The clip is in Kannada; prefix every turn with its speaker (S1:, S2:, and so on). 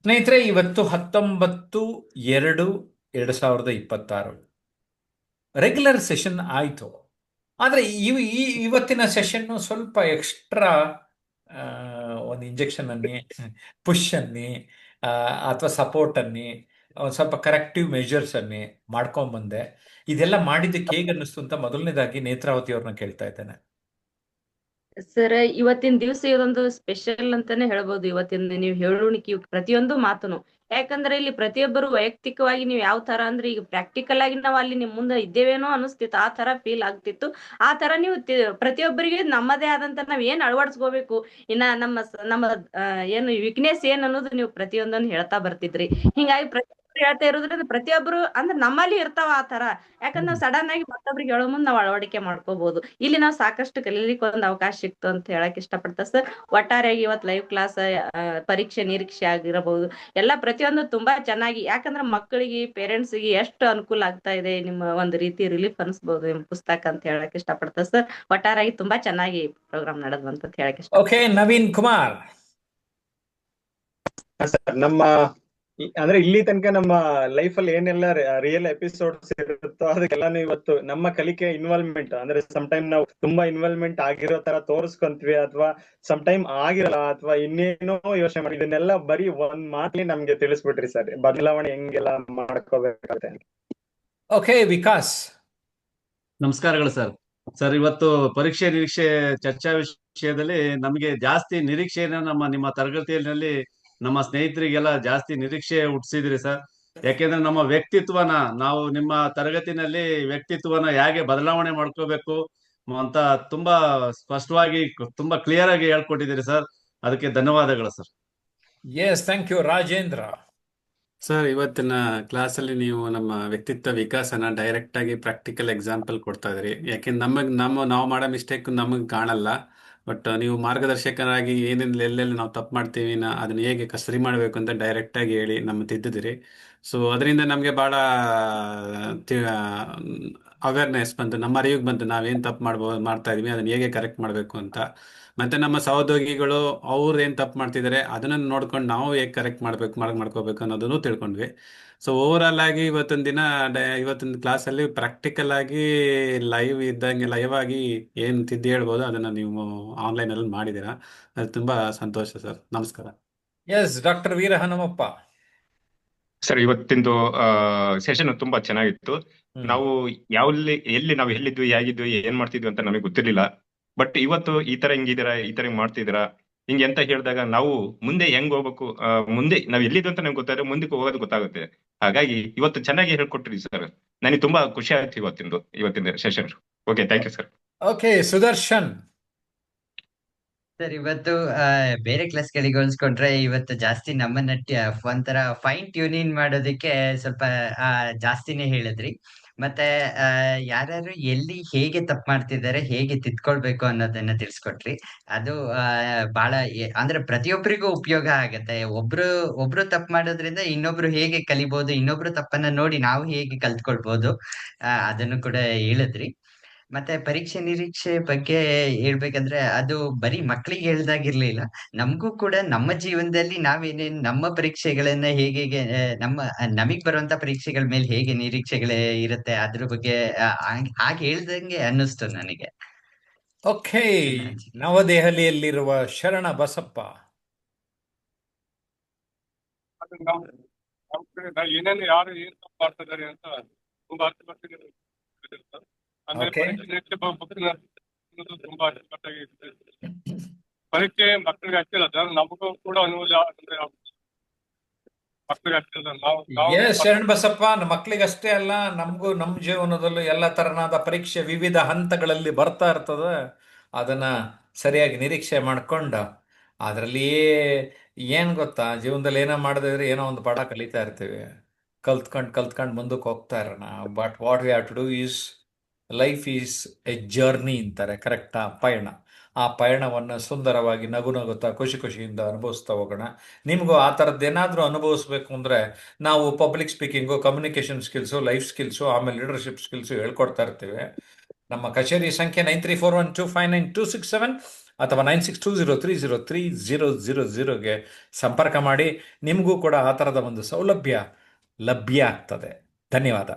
S1: ಸ್ನೇಹಿತರೆ, ಇವತ್ತು 19/2/2026 ರೆಗ್ಯುಲರ್ ಸೆಷನ್ ಆಯಿತು. ಆದರೆ ಇವತ್ತಿನ ಸೆಷನ್ನು ಸ್ವಲ್ಪ ಎಕ್ಸ್ಟ್ರಾ ಒಂದು ಇಂಜೆಕ್ಷನ್ ಅನ್ನಿ, ಪುಷ್ ಅನ್ನಿ, ಅಥವಾ ಸಪೋರ್ಟ್ ಅನ್ನಿ, ಒಂದು ಸ್ವಲ್ಪ ಕರೆಕ್ಟಿವ್ ಮೆಷರ್ಸ್ ಅನ್ನಿ ಮಾಡ್ಕೊಂಬಂದೆ. ಇದೆಲ್ಲ ಮಾಡಿದ್ದಕ್ಕೆ ಹೇಗೆ ಅನ್ನಿಸ್ತು ಅಂತ ಮೊದಲನೇದಾಗಿ ನೇತ್ರಾವತಿ ಅವ್ರನ್ನ ಕೇಳ್ತಾ ಇದ್ದೇನೆ.
S2: ಸರ್, ಇವತ್ತಿನ ದಿವಸ ಇದೊಂದು ಸ್ಪೆಷಲ್ ಅಂತಾನೆ ಹೇಳ್ಬೋದು. ಇವತ್ತಿನ ನೀವು ಹೇಳುಣಿಕೆ ಪ್ರತಿಯೊಂದು ಮಾತುನು, ಯಾಕಂದ್ರೆ ಇಲ್ಲಿ ಪ್ರತಿಯೊಬ್ಬರು ವೈಯಕ್ತಿಕವಾಗಿ ನೀವು ಯಾವ ತರ ಅಂದ್ರೆ ಈಗ ಪ್ರಾಕ್ಟಿಕಲ್ ಆಗಿ ನಾವು ಅಲ್ಲಿ ನಿಮ್ ಮುಂದೆ ಇದ್ದೇವೇನೋ ಅನಿಸ್ತಿತ್ತು, ಆ ತರ ಫೀಲ್ ಆಗ್ತಿತ್ತು. ಆ ತರ ನೀವು ಪ್ರತಿಯೊಬ್ಬರಿಗೆ ನಮ್ಮದೇ ಆದಂತ ನಾವ್ ಏನ್ ಅಳವಡಿಸ್ಕೋಬೇಕು, ಇನ್ನ ನಮ್ಮ ಏನು ವೀಕ್ನೆಸ್ ಏನ್ ಅನ್ನೋದು ನೀವು ಪ್ರತಿಯೊಂದನ್ನು ಹೇಳ್ತಾ ಬರ್ತಿದ್ರಿ. ಹಿಂಗಾಗಿ ಪ್ರತಿಯೊಬ್ರು ಹೇಳ್ತಾ ಇರೋದ್ರಿಂದ ಪ್ರತಿಯೊಬ್ರು ಅಂದ್ರೆ ನಮ್ಮಲ್ಲಿ ಇರ್ತಾವ ಆ ತರ. ಯಾಕಂದ್ರೆ ನಾವು ಸಡನ್ ಆಗಿ ಮತ್ತೊಬ್ರಿಗೆ ಹೇಳೋ ಮುಂದ್ ನಾವು ಅಳವಡಿಕೆ ಮಾಡ್ಕೋಬಹುದು. ಇಲ್ಲಿ ನಾವು ಸಾಕಷ್ಟು ಕಲೀಲಿಕ್ಕೆ ಒಂದು ಅವಕಾಶ ಸಿಕ್ತು ಅಂತ ಹೇಳಕ್ ಇಷ್ಟಪಡ್ತಾ ಸರ್. ಒಟ್ಟಾರೆಯಾಗಿ ಇವತ್ತು ಲೈವ್ ಕ್ಲಾಸ್, ಪರೀಕ್ಷೆ ನಿರೀಕ್ಷೆ ಆಗಿರಬಹುದು, ಎಲ್ಲ ಪ್ರತಿಯೊಂದು ತುಂಬಾ ಚೆನ್ನಾಗಿ, ಯಾಕಂದ್ರೆ ಮಕ್ಕಳಿಗೆ ಪೇರೆಂಟ್ಸ್ಗೆ ಎಷ್ಟು ಅನುಕೂಲ ಆಗ್ತಾ ಇದೆ, ನಿಮ್ಮ ಒಂದು ರೀತಿ ರಿಲೀಫ್ ಅನಿಸ್ಬಹುದು ನಿಮ್ಮ ಪುಸ್ತಕ ಅಂತ ಹೇಳಕ್ ಇಷ್ಟಪಡ್ತಾ ಸರ್. ಒಟ್ಟಾರೆಯಾಗಿ ತುಂಬಾ ಚೆನ್ನಾಗಿ ಪ್ರೋಗ್ರಾಮ್ ನಡೆದ್ವಂತ ಹೇಳಕ್
S1: ಓಕೆ,
S2: ಇಷ್ಟಪಡ್ತೀನಿ.
S1: ನವೀನ್ ಕುಮಾರ್.
S3: ಸರ್, ಅಂದ್ರೆ ಇಲ್ಲಿ ತನಕ ನಮ್ಮ ಲೈಫ್ ಅಲ್ಲಿ ಏನೆಲ್ಲ ರಿಯಲ್ ಎಪಿಸೋಡ್ಸ್ ಇರುತ್ತೋ ಅದಕ್ಕೆಲ್ಲಾನು ಇವತ್ತು ನಮ್ಮ ಕಲಿಕೆ ಇನ್ವಾಲ್ವ್ಮೆಂಟ್, ಅಂದ್ರೆ ಸಮ್ ಟೈಮ್ ನಾವು ತುಂಬಾ ಇನ್ವಾಲ್ವ್ಮೆಂಟ್ ಆಗಿರೋ ತರ ತೋರಿಸ್ಕೊಂತೀವಿ, ಅಥವಾ ಸಮ್ ಟೈಮ್ ಆಗಿರಲ್ಲ, ಅಥವಾ ಇನ್ನೇನೋ ಯೋಚನೆ ಮಾಡಿ, ಇದನ್ನೆಲ್ಲ ಬರೀ ಒಂದ್ ಮಾತಲ್ಲಿ ನಮ್ಗೆ ತಿಳಿಸ್ಬಿಟ್ರಿ ಸರ್, ಬದಲಾವಣೆ ಹೆಂಗೆಲ್ಲ ಮಾಡ್ಕೋಬೇಕಾಗುತ್ತೆ.
S1: ಓಕೆ, ವಿಕಾಸ್.
S4: ನಮಸ್ಕಾರಗಳು ಸರ್. ಸರ್, ಇವತ್ತು ಪರೀಕ್ಷೆ ನಿರೀಕ್ಷೆ ಚರ್ಚಾ ವಿಷಯದಲ್ಲಿ ನಮಗೆ ಜಾಸ್ತಿ ನಿರೀಕ್ಷೆಯನ್ನು ನಿಮ್ಮ ತರಗತಿಯಲ್ಲಿ ನಮ್ಮ ಸ್ನೇಹಿತರಿಗೆಲ್ಲ ಜಾಸ್ತಿ ನಿರೀಕ್ಷೆ ಹುಟ್ಟಿಸಿದ್ರಿ ಸರ್. ಯಾಕೆಂದ್ರೆ ನಮ್ಮ ವ್ಯಕ್ತಿತ್ವನ ನಾವು ನಿಮ್ಮ ತರಗತಿನಲ್ಲಿ ವ್ಯಕ್ತಿತ್ವನ ಹೇಗೆ ಬದಲಾವಣೆ ಮಾಡ್ಕೋಬೇಕು ಅಂತ ತುಂಬಾ ಸ್ಪಷ್ಟವಾಗಿ, ತುಂಬಾ ಕ್ಲಿಯರ್ ಆಗಿ ಹೇಳ್ಕೊಟ್ಟಿದ್ದೀರಿ ಸರ್. ಅದಕ್ಕೆ ಧನ್ಯವಾದಗಳು sir.
S1: Yes, thank you. Rajendra.
S5: Sir, ಇವತ್ತಿನ ಕ್ಲಾಸಲ್ಲಿ ನೀವು ನಮ್ಮ ವ್ಯಕ್ತಿತ್ವ ವಿಕಾಸನ ಡೈರೆಕ್ಟ್ ಆಗಿ ಪ್ರಾಕ್ಟಿಕಲ್ ಎಕ್ಸಾಂಪಲ್ ಕೊಡ್ತಾ ಇದ್ರಿ. ಯಾಕೆಂದ್ರೆ ನಾವು ಮಾಡೋ ಮಿಸ್ಟೇಕ್ ನಮಗೆ ಕಾಣಲ್ಲ, ಬಟ್ ನೀವು ಮಾರ್ಗದರ್ಶಕರಾಗಿ ಏನೇನು ಎಲ್ಲೆಲ್ಲಿ ನಾವು ತಪ್ಪು ಮಾಡ್ತೀವಿ ಅದನ್ನ ಹೇಗೆ ಸರಿ ಮಾಡಬೇಕು ಅಂತ ಡೈರೆಕ್ಟ್ ಆಗಿ ಹೇಳಿ ನಮ್ಮ ತಿದ್ದಿದಿರಿ. ಸೊ ಅದರಿಂದ ನಮಗೆ ಬಹಳ ಅವೇರ್ನೆಸ್ ಬಂತು, ನಮ್ಮ ಅರಿವಿಗೆ ಬಂತು ನಾವೇನು ತಪ್ಪು ಮಾಡ್ತಾ ಇದೀವಿ, ಅದನ್ನ ಹೇಗೆ ಕರೆಕ್ಟ್ ಮಾಡಬೇಕು ಅಂತ. ಮತ್ತೆ ನಮ್ಮ ಸಹೋದ್ಯೋಗಿಗಳು ಅವ್ರು ಏನು ತಪ್ಪು ಮಾಡ್ತಿದ್ದಾರೆ ಅದನ್ನ ನೋಡ್ಕೊಂಡು ನಾವು ಹೇಗೆ ಕರೆಕ್ಟ್ ಮಾಡ್ಕೋಬೇಕು ಅನ್ನೋದನ್ನು ತಿಳ್ಕೊಂಡ್ವಿ. ಸೊ ಓವರ್ ಆಗಿ ಇವತ್ತಿನ ದಿನ ಇವತ್ತಿನ ಕ್ಲಾಸಲ್ಲಿ ಪ್ರಾಕ್ಟಿಕಲ್ ಆಗಿ ಲೈವ್ ಆಗಿ ಏನು ತಿದ್ದಿ ಹೇಳ್ಬೋದು ಅದನ್ನ ನೀವು ಆನ್ಲೈನಲ್ಲಿ ಮಾಡಿದ್ದೀರಾ. ಅದು ತುಂಬಾ ಸಂತೋಷ ಸರ್. ನಮಸ್ಕಾರ.
S1: ಎಸ್, ಡಾಕ್ಟರ್ ವೀರ ಹನುಮಪ್ಪ.
S6: ಸರ್, ಇವತ್ತಿಂದು ಸೆಷನ್ ತುಂಬಾ ಚೆನ್ನಾಗಿತ್ತು. ನಾವು ಎಲ್ಲಿ ನಾವು ಎಲ್ಲಿದ್ವಿ, ಹೇಗಿದ್ವಿ, ಏನ್ ಮಾಡ್ತಿದ್ವಿ ಅಂತ ನಮಗೆ ಗೊತ್ತಿರ್ಲಿಲ್ಲ. ಬಟ್ ಇವತ್ತು ಈ ತರ ಹಿಂಗಿದ್ದೀರಾ, ಈ ತರ ಹಿಂಗ್ ಮಾಡ್ತಿದ್ದೀರಾ, ಹಿಂಗೆ ಅಂತ ಹೇಳಿದಾಗ ನಾವು ಮುಂದೆ ಹೆಂಗ್ ಹೋಗ್ಬೇಕು, ಮುಂದೆ ನಾವ್ ಎಲ್ಲಿದ್ವಿ ಅಂತ ನಮ್ಗೆ ಗೊತ್ತಾದ್ರೆ ಮುಂದಕ್ಕೆ ಹೋಗೋದು ಗೊತ್ತಾಗುತ್ತೆ. ಹಾಗಾಗಿ ಇವತ್ತು ಚೆನ್ನಾಗಿ ಹೇಳ್ಕೊಟ್ರಿ ಸರ್. ನನಗೆ ತುಂಬಾ ಖುಷಿ ಆಯ್ತು ಇವತ್ತಿನ session. Okay, thank you sir.
S1: Okay, Sudarshan.
S7: Sir, ಇವತ್ತು ಬೇರೆ ಕ್ಲಾಸ್ಗಳಿಗೆ ಹೋಲಿಸ್ಕೊಂಡ್ರೆ ಇವತ್ತು ಜಾಸ್ತಿ ನಮ್ಮನ್ನ ಒಂಥರ ಫೈನ್ ಟ್ಯೂನಿಂಗ್ ಮಾಡೋದಕ್ಕೆ ಸ್ವಲ್ಪ ಜಾಸ್ತಿನೇ ಹೇಳಿದ್ರಿ. ಮತ್ತೆ ಯಾರ್ಯಾರು ಎಲ್ಲಿ ಹೇಗೆ ತಪ್ಪು ಮಾಡ್ತಿದ್ದಾರೆ, ಹೇಗೆ ತಿದ್ಕೊಳ್ಬೇಕು ಅನ್ನೋದನ್ನ ತಿಳಿಸ್ಕೊಟ್ರಿ. ಅದು ಬಹಳ ಅಂದ್ರೆ ಪ್ರತಿಯೊಬ್ಬರಿಗೂ ಉಪಯೋಗ ಆಗತ್ತೆ. ಒಬ್ರು ತಪ್ಪು ಮಾಡೋದ್ರಿಂದ ಇನ್ನೊಬ್ರು ಹೇಗೆ ಕಲಿಬಹುದು, ಇನ್ನೊಬ್ರು ತಪ್ಪನ್ನ ನೋಡಿ ನಾವು ಹೇಗೆ ಕಲ್ತ್ಕೊಳ್ಬಹುದು, ಅದನ್ನು ಕೂಡ ಹೇಳಿದ್ರಿ. ಮತ್ತೆ ಪರೀಕ್ಷೆ ನಿರೀಕ್ಷೆ ಬಗ್ಗೆ ಹೇಳ್ಬೇಕಂದ್ರೆ ಅದು ಬರೀ ಮಕ್ಕಳಿಗೆ ಹೇಳ್ದಾಗಿರ್ಲಿಲ್ಲ, ನಮಗೂ ಕೂಡ ನಮ್ಮ ಜೀವನದಲ್ಲಿ ನಾವೇನೇನ್ ನಮ್ಮ ಪರೀಕ್ಷೆಗಳನ್ನ ಹೇಗೆ ನಮಗ್ ಬರುವಂತ ಪರೀಕ್ಷೆಗಳ ಮೇಲೆ ಹೇಗೆ ನಿರೀಕ್ಷೆಗಳೇ ಇರುತ್ತೆ ಅದ್ರ ಬಗ್ಗೆ ಹಾಗೆ ಹೇಳ್ದಂಗೆ ಅನ್ನಿಸ್ತು ನನಗೆ.
S1: ಓಕೆ, ನವದೆಹಲಿಯಲ್ಲಿರುವ ಶರಣ ಬಸಪ್ಪ.
S8: ಏನೇನು ಯಾರು ಏನ್ ತಪ್ಪು ಮಾಡ್ತಿದ್ದಾರೆ ಅಂತ ತುಂಬಾ ಅರ್ಥಮಟ್ಟಿಗೆ ತುಂಬಾ ಅಚ್ಚುಕಟ್ಟಾಗಿ ಪರೀಕ್ಷೆ ಮಕ್ಕಳಿಗೆ ಹಚ್ಚಿಲ್ಲ ಸರ್, ನಮಗೂ ಕೂಡ ಅನುಕೂಲ ಅಂದ್ರೆ ಮಕ್ಕಳಿಗೆ ಹಚ್ಚಿಲ್ಲ
S1: ಎಸ್, ಶರಣ್ ಬಸಪ್ಪ, ಮಕ್ಕಳಿಗೆ ಅಷ್ಟೇ ಅಲ್ಲ, ನಮಗೂ ನಮ್ಮ ಜೀವನದಲ್ಲೂ ಎಲ್ಲ ತರನಾದ ಪರೀಕ್ಷೆ ವಿವಿಧ ಹಂತಗಳಲ್ಲಿ ಬರ್ತಾ ಇರ್ತದೆ. ಅದನ್ನ ಸರಿಯಾಗಿ ನಿರೀಕ್ಷೆ ಮಾಡ್ಕೊಂಡು ಅದರಲ್ಲಿ ಏನ್ ಗೊತ್ತಾ, ಜೀವನದಲ್ಲಿ ಏನೋ ಮಾಡದಿದ್ರೆ ಏನೋ ಒಂದು ಪಾಠ ಕಲಿತಾ ಇರ್ತೀವಿ. ಕಲ್ತ್ಕೊಂಡು ಮುಂದಕ್ಕೆ ಹೋಗ್ತಾ ಇರೋಣ. But what we have to do is, life is a journey ಅಂತಾರೆ, ಕರೆಕ್ಟಾ? ಪಯಣ. ಆ ಪಯಣವನ್ನು ಸುಂದರವಾಗಿ ನಗುತ್ತಾ ಖುಷಿಯಿಂದ ಅನುಭವಿಸ್ತಾ ಹೋಗೋಣ. ನಿಮಗೂ ಆ ಥರದ್ದೇನಾದರೂ ಅನುಭವಿಸ್ಬೇಕು ಅಂದರೆ ನಾವು public speaking, communication skills, life skills, ಆಮೇಲೆ ಲೀಡರ್ಶಿಪ್ ಸ್ಕಿಲ್ಸು ಹೇಳ್ಕೊಡ್ತಾ ಇರ್ತೀವಿ. ನಮ್ಮ ಕಚೇರಿ ಸಂಖ್ಯೆ 9341259267. ಅಥವಾ 9620303000ಗೆ ಸಂಪರ್ಕ ಮಾಡಿ. ನಿಮಗೂ ಕೂಡ ಆ ಥರದ ಒಂದು ಸೌಲಭ್ಯ ಲಭ್ಯ ಆಗ್ತದೆ. ಧನ್ಯವಾದ.